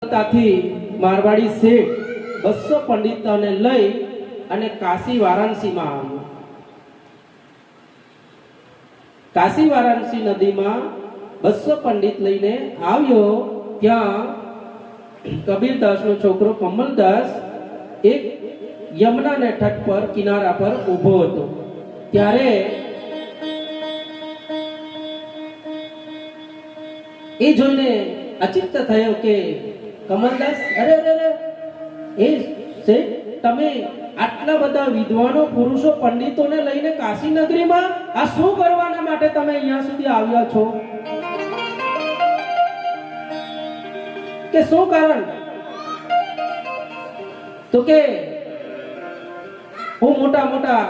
કલકત્તાથી મારવાડી શેઠ 200 પંડિતોને લઈ અને કાશી વારાણસીમાં આવ્યો. કાશી વારાણસી નદીમાં 200 પંડિત લઈને આવ્યો. ત્યાં કબીરદાસનો છોકરો કમલદાસ એક યમુનાને તટ પર કિનારા પર ઊભો હતો. ત્યારે એ જોઈને અચિંત થયો કે કમલદાસ, અરે અરે અરે, એ શેઠ, તમે આટલા બધા વિદ્વાનો પુરુષો પંડિતોને લઈને કાશી નગરીમાં આ શું કરવાના માટે તમે અહીંયા સુધી આવ્યા છો? કે શું કારણ? તો કે હું મોટા મોટા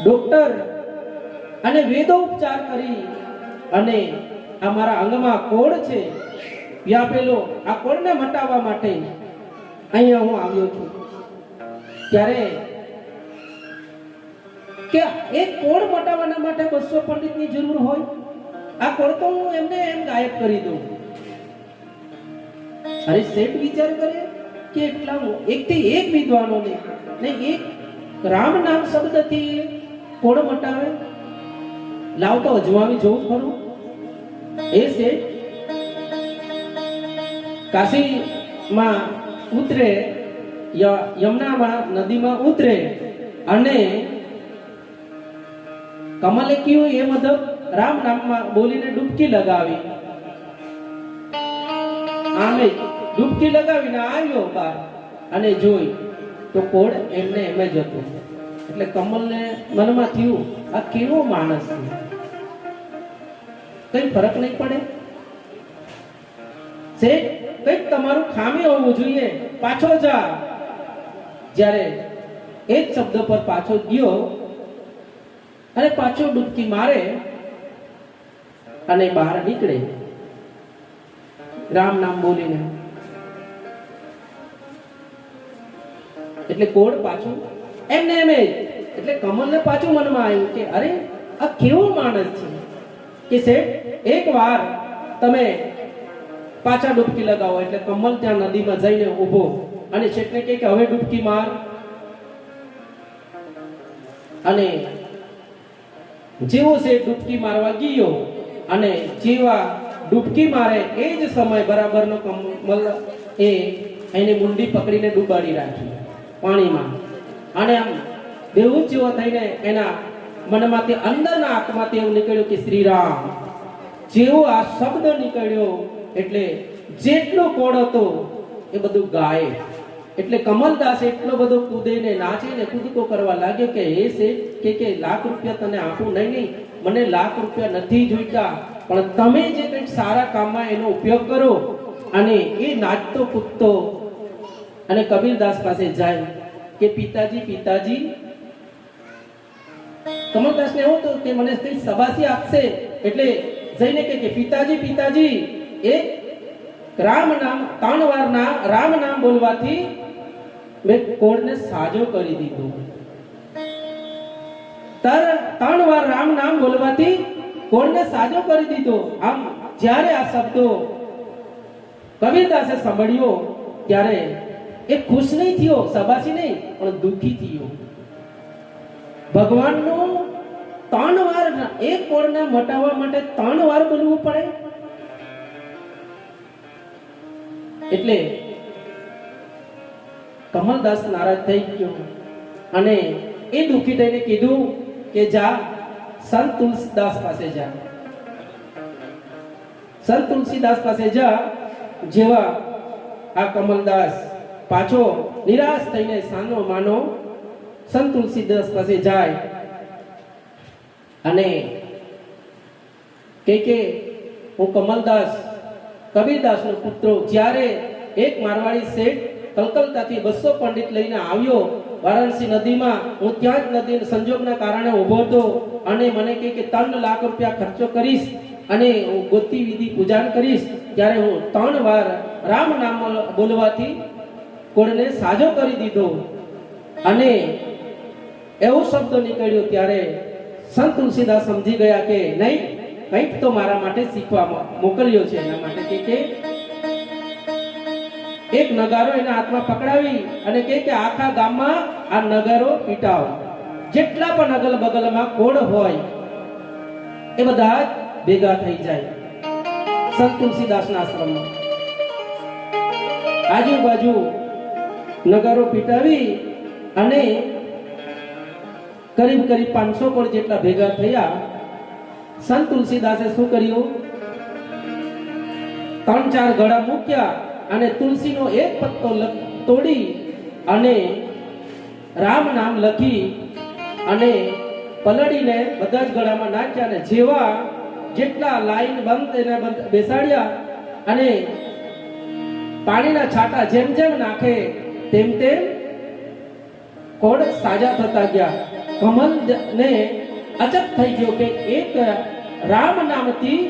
ડોક્ટર અને વેદો ઉપચાર કરી અને આ મારા અંગમાં કોડ છે વ્યાપેલો, આ કોડને મટાવવા માટે અહીંયા હું આવ્યો છું. ત્યારે કે એક કોડ મટાવવાના માટે 200 પંડિતની જરૂર હોય? આ કોડ તો હું એમને એમ ગાયબ કરી દઉં. અરે શેઠ વિચાર કરે કે એટલા એકથી એક વિદ્વાનોને ને એક રામ નામ શબ્દથી કોડ મટાવે? લાવ તો અજમાવી જોઉં ખરું. એ શેઠ કાશીમાં ઉતરે, યમુનામાં નદીમાં ઉતરે અને કમલે કયું એ મતલબ રામ નામમાં બોલીને ડૂબકી લગાવી. આમે ડૂબકી લગાવીને આવ્યો બહાર અને જોઈ તો કોડ એમને એમ જ હતો. એટલે કમલને મનમાં થયું, આ કેવો માણસ છે, કઈ ફરક નહીં પડે. શેઠ, કઈક તમારું ખામી હોવું જોઈએ, પાછો જા. જ્યારે એક શબ્દ પર પાછો ગયો અને પાછો ડૂબકી મારે અને બહાર નીકળે રામ નામ બોલીને. એટલે કોડ પાછું એમને એમ. એટલે કમલને પાછું મનમાં આવ્યું કે અરે આ કેવો માણસ છે કે શેઠ એક વાર તમે પાછા ડૂબકી લગાવો. એટલે કમલ ત્યાં નદીમાં જઈને ઊભો અને શેઠને કહે કે હવે ડૂબકી માર. અને જેવો શેઠ ડૂબકી મારવા ગયો અને જેવા ડૂબકી મારે એ જ સમય બરાબરનો કમલ એની મુંડી પકડીને ડૂબાડી રાખી પાણીમાં. અને આમ બેહૂશ જેવો થઈને એના મનમાંથી અંદરના આત્માથી એવું નીકળ્યું કે શ્રી રામ. જેવો આ શબ્દ નીકળ્યો એટલે જેટલો કોડ હતો એ બધું ગાય. એટલે કમલદાસ એટલો બધો કૂદીને નાચીને કૂદકો કરવા લાગ્યો કે હે શેઠ કે લાખ રૂપિયા તને આપું નહીં, મને લાખ રૂપિયા નથી જોઈતા, પણ તમે જે કંઈક સારા કામમાં એનો ઉપયોગ કરો. અને એ નાચતો કૂદતો અને કબીરદાસ પાસે જાય કે પિતાજી પિતાજી. કમલદાસ ને એવું હતું કે મને કઈ સબાસી આપશે. એટલે જઈને કે પિતાજી પિતાજી, એક રામ નામ 3 વારના રામ નામ બોલવાથી મેં કોડને સાજો કરી દીધો. 3 વાર રામ નામ બોલવાથી કોડને સાજો કરી દીધો. આમ જ્યારે આ શબ્દો કબીરદાસે સાંભળ્યો ત્યારે એ ખુશ નહીં થયો, સબાસી નહીં, પણ દુઃખી થયો. ભગવાનનું 3 વાર એક કોડને મટાવવા માટે 3 વાર બોલવું પડે. એટલે કમલદાસ નારાજ થઈ ગયો અને એ દુઃખી થઈને કીધું કે જા સંત તુલસીદાસ પાસે જા. સંત તુલસીદાસ પાસે જા. જેવા આ કમલદાસ પાછો નિરાશ થઈને સાનો માનો સંત તુલસીદાસ પાસે જાય અને કે હું કમલદાસ કબીરદાસનો પુત્ર, જ્યારે એક મારવાડી શેઠ કલકત્તાથી 200 પંડિત લઈને આવ્યો વારાણસી નદીમાં, હું ત્યાં જ નદી સંજોગના કારણે ઉભો હતો અને મને કહે કે 3 લાખ રૂપિયા ખર્ચો કરીશ અને હું ગોતી વિધિ પૂજન કરીશ. ત્યારે હું 3 વાર રામ નામ બોલવાથી કોડને સાજો કરી દીધો અને એવો શબ્દ નીકળ્યો. ત્યારે સંત તુલસીદાસ સમજી ગયા કે નહીં, કંઈક તો મારા માટે શીખવા મોકલ્યો છે. એના માટે કે એક નગારો એના હાથમાં પકડાવી અને કહે કે આખા ગામમાં આ નગારો પીટાવો. જેટલા પણ અગલ બગલમાં કોળ હોય એ બધા જ ભેગા થઈ જાય સંત તુલસીદાસના આશ્રમમાં. આજુબાજુ નગારો પીટાવી અને કરીબ 500 કોળ જેટલા ભેગા થયા. સંત તુલસીદાસે શું કર્યું? 3-4 ગળા મૂક્યા અને તુલસીનો એક પત્તો તોડી અને રામ નામ લખી અને પલળીને બધા જ ગળામાં નાખ્યા. અને જેવા જેટલા લાઈન બંધ એને બેસાડ્યા અને પાણીના છાંટા જેમ જેમ નાખે તેમ તેમ કોડ સાજા થતા ગયા. કમલ ને અચક થઈ ગયો કે એક રામ નામથી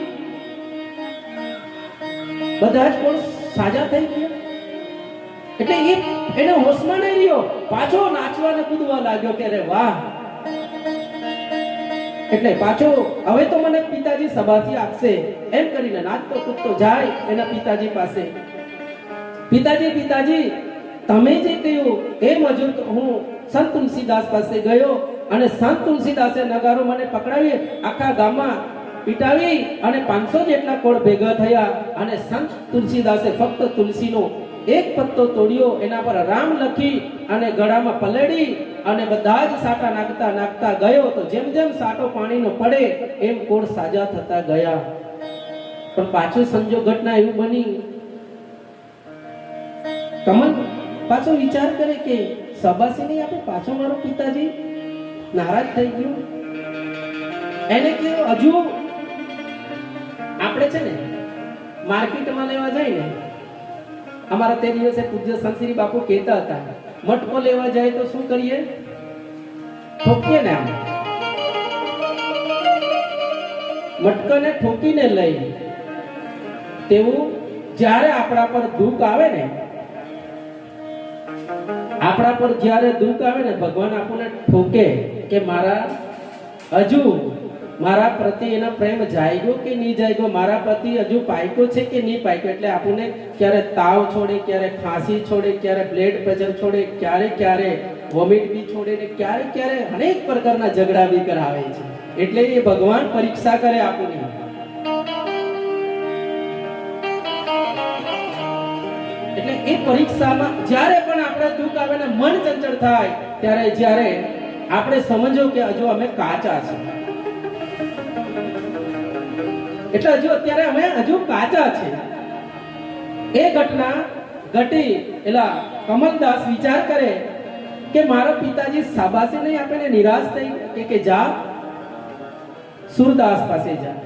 બધા જ કોડ સાજા થઈ ગયા. એટલે એને હોશમાં નહીં રહ્યો, પાછો નાચવા ને કૂદવા લાગ્યો કે અરે વાહ. એટલે પાછો હવે તો મને પિતાજી સબાથી આપશે એમ કરીને નાચતો કૂદતો જાય એના પિતાજી પાસે. પિતાજી પિતાજી તમે જે કહ્યું એ મુજબ હું સંત તુલસીદાસ પાસે ગયો અને સંત તુલસીદાસે નગારો મને પકડાવી આખા ગામમાં પીટાવી અને 500 જેટલા કોળ ભેગા થયા અને સંત તુલસીદાસે ફક્ત તુલસીનો એક પત્તો તોડ્યો, એના પર રામ લખી અને ગળામાં પલળી અને બધા જ સાટા નાખતા નાખતા ગયો. તો જેમ જેમ સાટો પાણીનો પડે એમ કોળ સાજા થતા ગયા. પણ પાછું સંજોગ ઘટના એવું બની, કમલ પાછો વિચાર કરે કે સબાસી નહીં આપે, પાછો મારો પિતાજી નારાજ થઈ ગયો. એને કેવું હજુ આપણે છે ને માર્કેટમાં લેવા જાય ને, અમારા તે દિવસે પૂજ્ય સંતશ્રી બાપુ કહેતા હતા મટકો લેવા જાય તો શું કરીએ? ઠોકીએ ને, આમ મટકાને ઠોકીને લઈ. તેવું જ્યારે આપણા પર દુઃખ આવે ને, આપણા પર જ્યારે દુઃખ આવે ને, ભગવાન આપણને ઠોકે કે મારા હજુ મારા પ્રત્યે એના પ્રેમ જાગ્યો કે નહીં જાગ્યો, મારા પ્રત્યે હજુ પાક્યો છે કે નહીં પાક્યો. એટલે આપણને ક્યારે તાવ છોડે, ક્યારે ખાંસી છોડે, ક્યારે બ્લડ પ્રેશર છોડે, ક્યારે વોમિટ બી છોડે ને ક્યારે અનેક પ્રકારના ઝઘડા બી કરાવે છે. એટલે એ ભગવાન પરીક્ષા કરે આપણને. એટલે એ પરીક્ષામાં જ્યારે પણ આપણે દુઃખ આવે ને મન ચંચળ થાય ત્યારે જ્યારે આપણે સમજો કે હજુ અમે કાચા છે, એટલે હજુ અત્યારે અમે હજુ કાચા છે. એ ઘટના ઘટી એલા કમલદાસ વિચાર કરે કે મારો પિતાજી શાબાશી નહીં આપે ને નિરાશ થઈ કે જા સુરદાસ પાસે જા.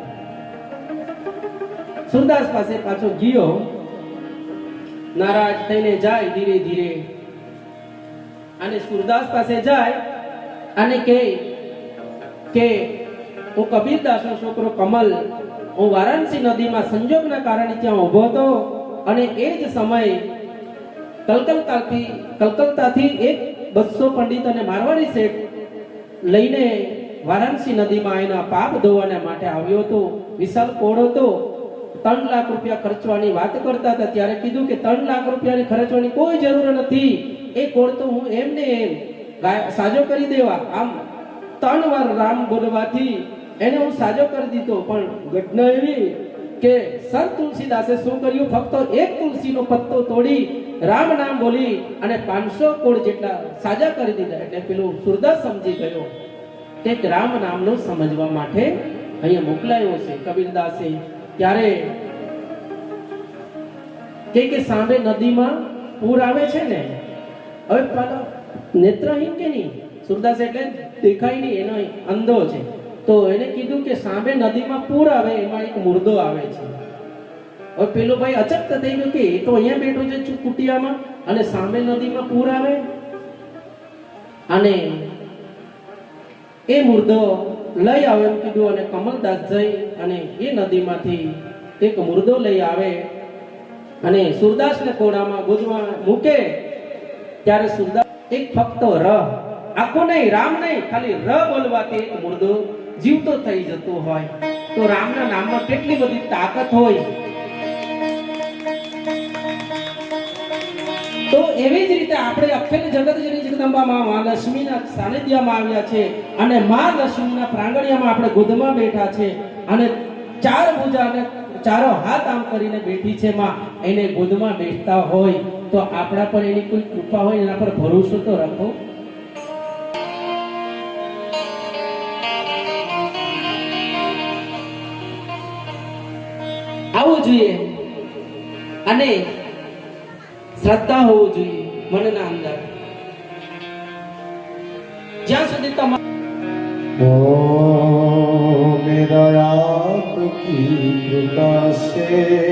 સુરદાસ પાસે પાછો ગયો, નારાજ થઈને જાય ધીરે ધીરે અને સુરદાસ પાસે જાય અને કહે કે હું કબીરદાસનો છોકરો કમલ, હું વારાણસી નદીમાં સંજોગના કારણે ત્યાં ઊભો હતો અને એ જ સમયે કલકત્તાથી એક 200 પંડિત અને મારવાડી શેઠ લઈને વારાણસી નદીમાં એના પાપ ધોવાના માટે આવ્યો હતો. વિશાળ કોળ હતો, 3 લાખ રૂપિયા ખર્ચવાની વાત કરતા હતા. ત્યારે કીધું કે 3 લાખ રૂપિયાની ખર્ચવાની કોઈ જરૂર નથી, એ કોળ તો હું એમને એમ સાજો કરી દેવા. આમ 3 વાર રામ બોલવાથી એને હું સાજો કરી દીધો. પણ ઘટના એવી કે સંત તુલસીદાસે શું કર્યું? ફક્ત એક તુલસીનો પત્તો તોડી રામ નામ બોલી અને 500 કોળ જેટલા સાજા કરી દીધા. એટલે પેલો સુરદાસ સમજી ગયો કે રામ નામનો સમજવા માટે અહીંયા મોકલાયો છે કબીરદાસે. ત્યારે કે સાંભે નદીમાં પૂર આવે છે ને, હવે પાછો નેત્રહીન કે નહીં, સુરદાસ એટલે દેખાય નહીં, એનો અંધો છે. તો એને કીધું કે સાંભે નદીમાં પૂર આવે, એમાં એક મુર્દો આવે છે. હવે પેલો ભાઈ અચકત થઈ ગયો કે એ તો અહીંયા બેઠો છે કુટિયામાં અને સાંભે નદીમાં પૂર આવે. અને એ મુર્દો લઈ આવે એમ કીધું અને કમલદાસ જઈ અને એ નદીમાંથી એક મુર્દો લઈ આવે અને સુરદાસને કોડામાં ગોદવા મૂકે. ત્યારે સુરદાસ એક ફક્ત ર, આખો નહીં, રામ નહીં, ખાલી ર બોલવાથી એક મુર્દો જીવતો થઈ જતો હોય. તો રામના નામમાં કેટલી બધી તાકાત હોય. તો એવી જ રીતે આપણે અખિલ જગત જેની જગદંબામાં મા લક્ષ્મીના સાનિધ્યમાં આવ્યા છે અને મા લક્ષ્મીના પ્રાંગણ્યમાં આપણે ગોદમાં બેઠા છે અને ચાર ભુજા અને ચારો હાથ આમ કરીને બેઠી છે માં એને ગોદમાં બેઠતા હોય તો આપણા પર એની કોઈ કૃપા હોય એના પર ભરોસો તો રાખો. આવવું જોઈએ અને શ્રદ્ધા હોવું જોઈએ મનના અંદર. જ્યાં સુધી मेरा आपकी कृपा से